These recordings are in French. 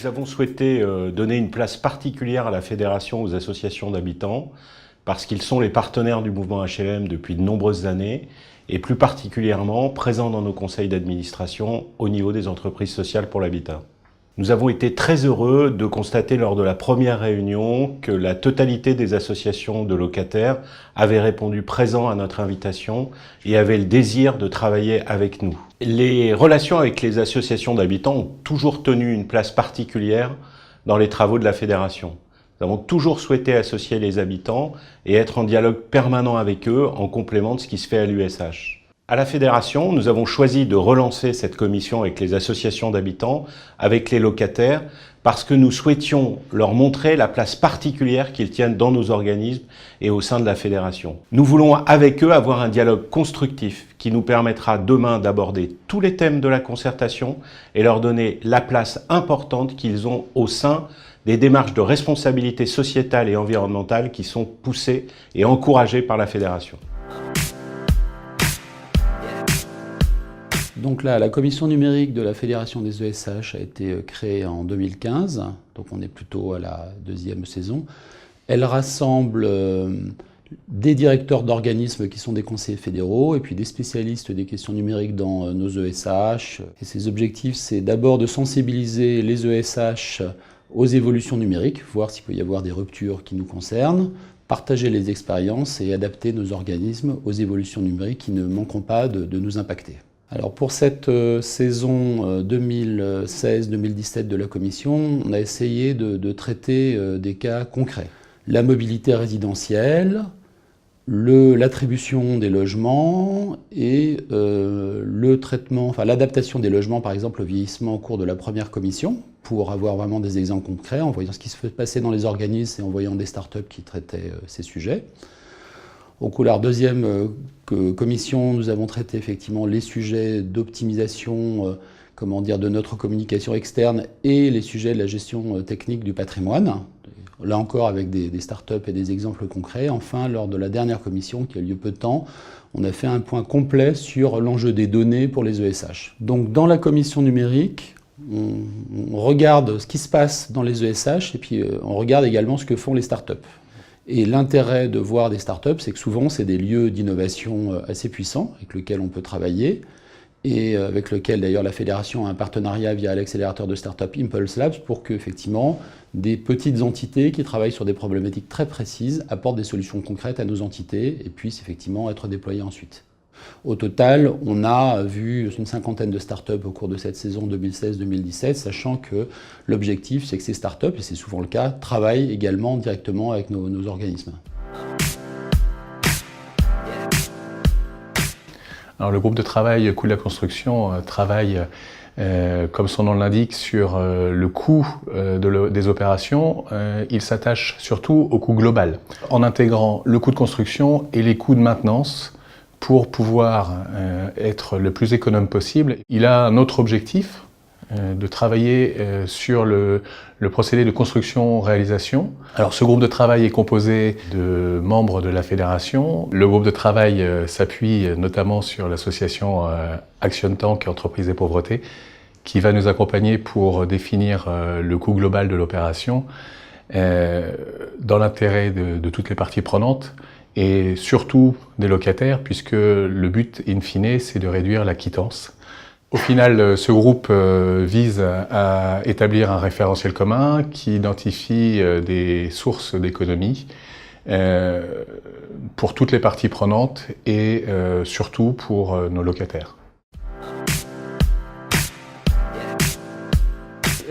Nous avons souhaité donner une place particulière à la fédération aux associations d'habitants parce qu'ils sont les partenaires du mouvement HLM depuis de nombreuses années et plus particulièrement présents dans nos conseils d'administration au niveau des entreprises sociales pour l'habitat. Nous avons été très heureux de constater lors de la première réunion que la totalité des associations de locataires avaient répondu présent à notre invitation et avaient le désir de travailler avec nous. Les relations avec les associations d'habitants ont toujours tenu une place particulière dans les travaux de la fédération. Nous avons toujours souhaité associer les habitants et être en dialogue permanent avec eux en complément de ce qui se fait à l'USH. À la fédération, nous avons choisi de relancer cette commission avec les associations d'habitants, avec les locataires, parce que nous souhaitions leur montrer la place particulière qu'ils tiennent dans nos organismes et au sein de la fédération. Nous voulons avec eux avoir un dialogue constructif qui nous permettra demain d'aborder tous les thèmes de la concertation et leur donner la place importante qu'ils ont au sein des démarches de responsabilité sociétale et environnementale qui sont poussées et encouragées par la fédération. Donc là, la commission numérique de la Fédération des ESH a été créée en 2015, donc on est plutôt à la deuxième saison. Elle rassemble des directeurs d'organismes qui sont des conseillers fédéraux et puis des spécialistes des questions numériques dans nos ESH. Et ses objectifs, c'est d'abord de sensibiliser les ESH aux évolutions numériques, voir s'il peut y avoir des ruptures qui nous concernent, partager les expériences et adapter nos organismes aux évolutions numériques qui ne manqueront pas de nous impacter. Alors pour cette saison 2016-2017 de la Commission, on a essayé de traiter des cas concrets. La mobilité résidentielle, l'attribution des logements et le traitement, enfin l'adaptation des logements par exemple au vieillissement au cours de la première commission, pour avoir vraiment des exemples concrets en voyant ce qui se passait dans les organismes et en voyant des startups qui traitaient ces sujets. Au cours de la deuxième commission, nous avons traité effectivement les sujets d'optimisation de notre communication externe et les sujets de la gestion technique du patrimoine, là encore avec des startups et des exemples concrets. Enfin, lors de la dernière commission qui a lieu peu de temps, on a fait un point complet sur l'enjeu des données pour les ESH. Donc dans la commission numérique, on regarde ce qui se passe dans les ESH et puis on regarde également ce que font les startups. Et l'intérêt de voir des startups, c'est que souvent, c'est des lieux d'innovation assez puissants avec lesquels on peut travailler et avec lesquels, d'ailleurs, la Fédération a un partenariat via l'accélérateur de startups Impulse Labs pour que, effectivement, des petites entités qui travaillent sur des problématiques très précises apportent des solutions concrètes à nos entités et puissent, effectivement, être déployées ensuite. Au total, on a vu une cinquantaine de startups au cours de cette saison 2016-2017, sachant que l'objectif, c'est que ces startups, et c'est souvent le cas, travaillent également directement avec nos organismes. Alors, le groupe de travail Coût de la construction travaille, comme son nom l'indique, sur le coût des opérations. Il s'attache surtout au coût global, en intégrant le coût de construction et les coûts de maintenance, pour pouvoir être le plus économe possible. Il a un autre objectif, de travailler sur le procédé de construction-réalisation. Alors ce groupe de travail est composé de membres de la fédération. Le groupe de travail s'appuie notamment sur l'association Action Tank Entreprises et Pauvreté, qui va nous accompagner pour définir le coût global de l'opération dans l'intérêt de toutes les parties prenantes, et surtout des locataires, puisque le but, in fine, c'est de réduire la quittance. Au final, ce groupe vise à établir un référentiel commun qui identifie des sources d'économie pour toutes les parties prenantes et surtout pour nos locataires.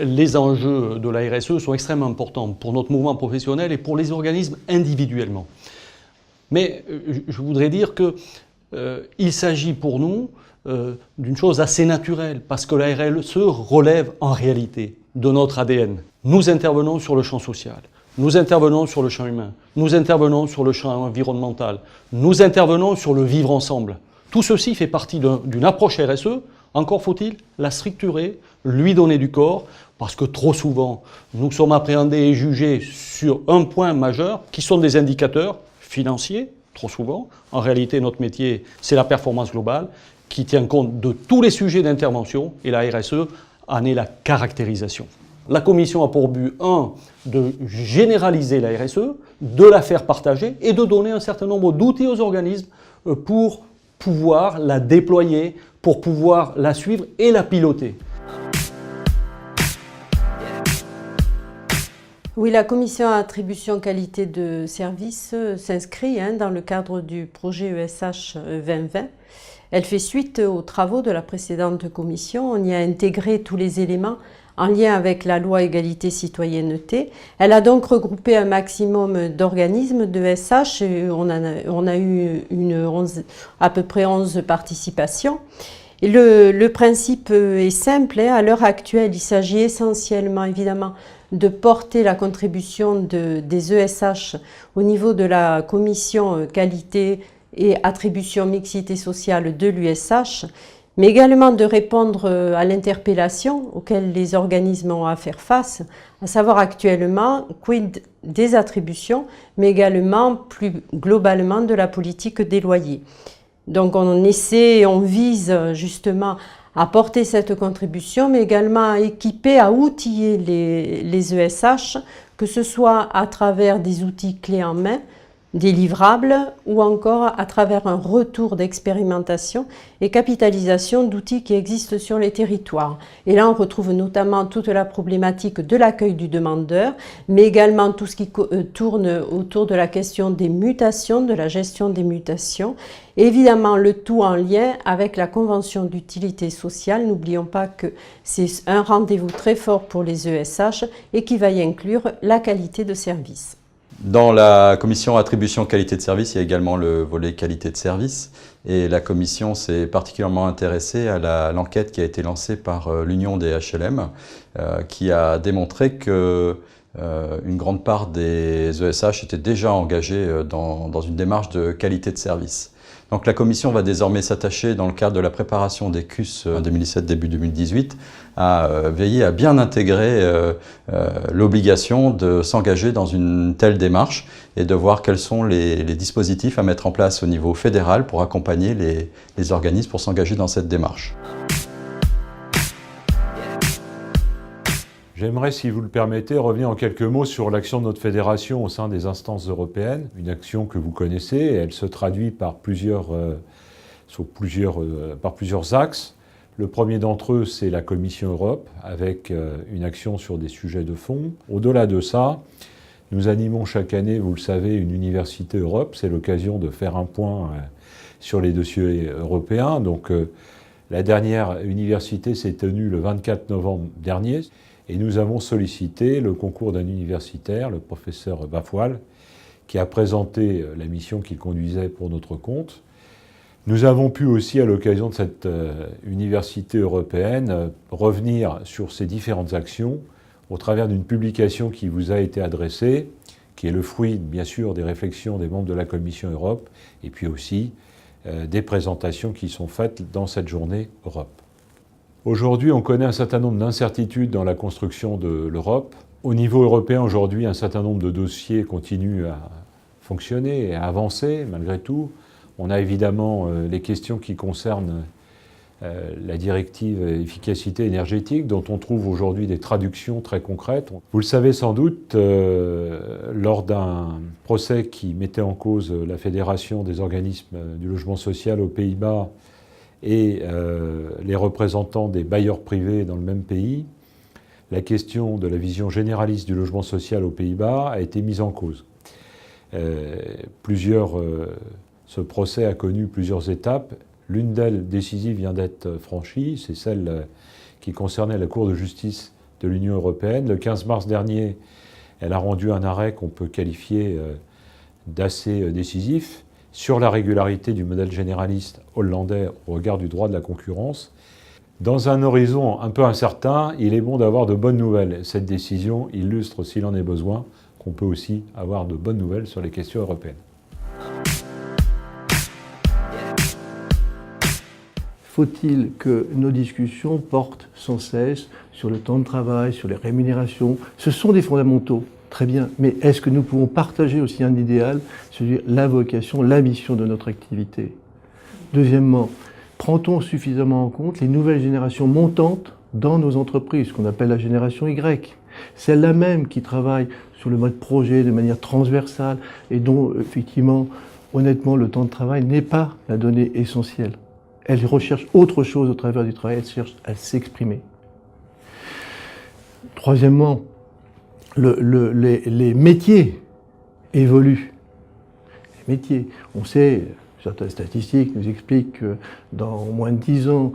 Les enjeux de la RSE sont extrêmement importants pour notre mouvement professionnel et pour les organismes individuellement. Mais je voudrais dire qu'il s'agit pour nous d'une chose assez naturelle, parce que la RSE relève en réalité de notre ADN. Nous intervenons sur le champ social, nous intervenons sur le champ humain, nous intervenons sur le champ environnemental, nous intervenons sur le vivre ensemble. Tout ceci fait partie d'une approche RSE, encore faut-il la structurer, lui donner du corps, parce que trop souvent, nous sommes appréhendés et jugés sur un point majeur, qui sont des indicateurs financiers, trop souvent. En réalité, notre métier, c'est la performance globale, qui tient compte de tous les sujets d'intervention, et la RSE en est la caractérisation. la Commission a pour but, de généraliser la RSE, de la faire partager et de donner un certain nombre d'outils aux organismes pour pouvoir la déployer, pour pouvoir la suivre et la piloter. Oui, la commission attribution qualité de service s'inscrit dans le cadre du projet ESH 2020. Elle fait suite aux travaux de la précédente commission. On y a intégré tous les éléments en lien avec la loi égalité-citoyenneté. Elle a donc regroupé un maximum d'organismes de SH. On a eu à peu près 11 participations. Et le principe est simple. À l'heure actuelle, il s'agit essentiellement, évidemment, de porter la contribution des ESH au niveau de la commission qualité et attribution mixité sociale de l'USH, mais également de répondre à l'interpellation auxquelles les organismes ont à faire face, à savoir actuellement quid des attributions, mais également plus globalement de la politique des loyers. Donc on essaie, on vise justement à porter cette contribution, mais également à équiper, à outiller les ESH, que ce soit à travers des outils clés en main, des livrables ou encore à travers un retour d'expérimentation et capitalisation d'outils qui existent sur les territoires. Et là, on retrouve notamment toute la problématique de l'accueil du demandeur, mais également tout ce qui tourne autour de la question des mutations, de la gestion des mutations. Évidemment, le tout en lien avec la convention d'utilité sociale. N'oublions pas que c'est un rendez-vous très fort pour les ESH et qui va y inclure la qualité de service. Dans la commission attribution qualité de service, il y a également le volet qualité de service. Et la commission s'est particulièrement intéressée à l'enquête qui a été lancée par l'Union des HLM, qui a démontré que une grande part des ESH étaient déjà engagés dans une démarche de qualité de service. Donc la Commission va désormais s'attacher, dans le cadre de la préparation des CUS 2017 début 2018, à veiller à bien intégrer l'obligation de s'engager dans une telle démarche et de voir quels sont les dispositifs à mettre en place au niveau fédéral pour accompagner les organismes pour s'engager dans cette démarche. J'aimerais, si vous le permettez, revenir en quelques mots sur l'action de notre fédération au sein des instances européennes. Une action que vous connaissez, et elle se traduit par plusieurs axes. Le premier d'entre eux, c'est la Commission Europe, avec une action sur des sujets de fond. Au-delà de ça, nous animons chaque année, vous le savez, une Université Europe. C'est l'occasion de faire un point sur les dossiers européens. Donc, la dernière université s'est tenue le 24 novembre dernier. Et nous avons sollicité le concours d'un universitaire, le professeur Bafoual, qui a présenté la mission qu'il conduisait pour notre compte. Nous avons pu aussi, à l'occasion de cette université européenne, revenir sur ces différentes actions au travers d'une publication qui vous a été adressée, qui est le fruit, bien sûr, des réflexions des membres de la Commission Europe, et puis aussi des présentations qui sont faites dans cette journée Europe. Aujourd'hui, on connaît un certain nombre d'incertitudes dans la construction de l'Europe. Au niveau européen, aujourd'hui, un certain nombre de dossiers continuent à fonctionner et à avancer, malgré tout. On a évidemment les questions qui concernent la directive efficacité énergétique, dont on trouve aujourd'hui des traductions très concrètes. Vous le savez sans doute, lors d'un procès qui mettait en cause la Fédération des organismes du logement social aux Pays-Bas, et les représentants des bailleurs privés dans le même pays, la question de la vision généraliste du logement social aux Pays-Bas a été mise en cause. Ce procès a connu plusieurs étapes. L'une d'elles, décisive, vient d'être franchie, c'est celle qui concernait la Cour de justice de l'Union européenne. Le 15 mars dernier, elle a rendu un arrêt qu'on peut qualifier d'assez décisif sur la régularité du modèle généraliste hollandais au regard du droit de la concurrence. Dans un horizon un peu incertain, il est bon d'avoir de bonnes nouvelles. Cette décision illustre, s'il en est besoin, qu'on peut aussi avoir de bonnes nouvelles sur les questions européennes. Faut-il que nos discussions portent sans cesse sur le temps de travail, sur les rémunérations? Ce sont des fondamentaux. Très bien, mais est-ce que nous pouvons partager aussi un idéal, c'est-à-dire la vocation, la mission de notre activité? Deuxièmement, prend-on suffisamment en compte les nouvelles générations montantes dans nos entreprises, ce qu'on appelle la génération Y? Celle-là même qui travaille sur le mode projet de manière transversale et dont, effectivement, honnêtement, le temps de travail n'est pas la donnée essentielle. Elle recherche autre chose au travers du travail, elle cherche à s'exprimer. Troisièmement, les métiers évoluent. Les métiers, on sait, certaines statistiques nous expliquent que dans moins de 10 ans,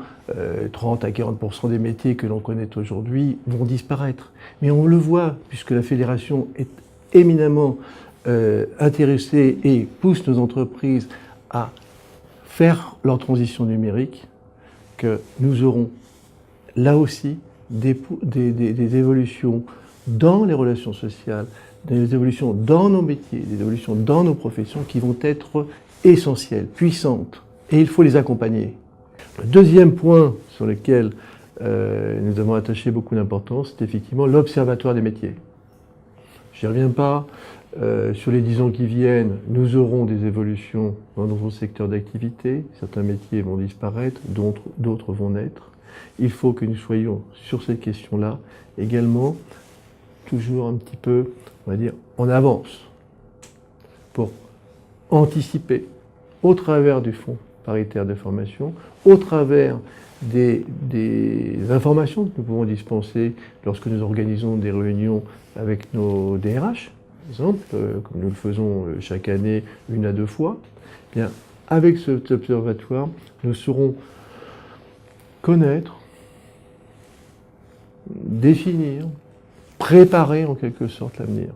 30 à 40% des métiers que l'on connaît aujourd'hui vont disparaître. Mais on le voit, puisque la Fédération est éminemment intéressée et pousse nos entreprises à faire leur transition numérique, que nous aurons là aussi des évolutions dans les relations sociales, des évolutions dans nos métiers, des évolutions dans nos professions qui vont être essentielles, puissantes, et il faut les accompagner. Le deuxième point sur lequel nous avons attaché beaucoup d'importance, c'est effectivement l'Observatoire des métiers. Je n'y reviens pas. Sur les 10 ans qui viennent, nous aurons des évolutions dans nos secteurs d'activité. Certains métiers vont disparaître, d'autres vont naître. Il faut que nous soyons sur cette question-là également toujours un petit peu, on va dire, en avance pour anticiper au travers du fonds paritaire de formation, au travers des informations que nous pouvons dispenser lorsque nous organisons des réunions avec nos DRH, par exemple, comme nous le faisons chaque année 1 à 2 fois. Eh bien, avec cet observatoire, nous saurons connaître, définir, préparer en quelque sorte l'avenir.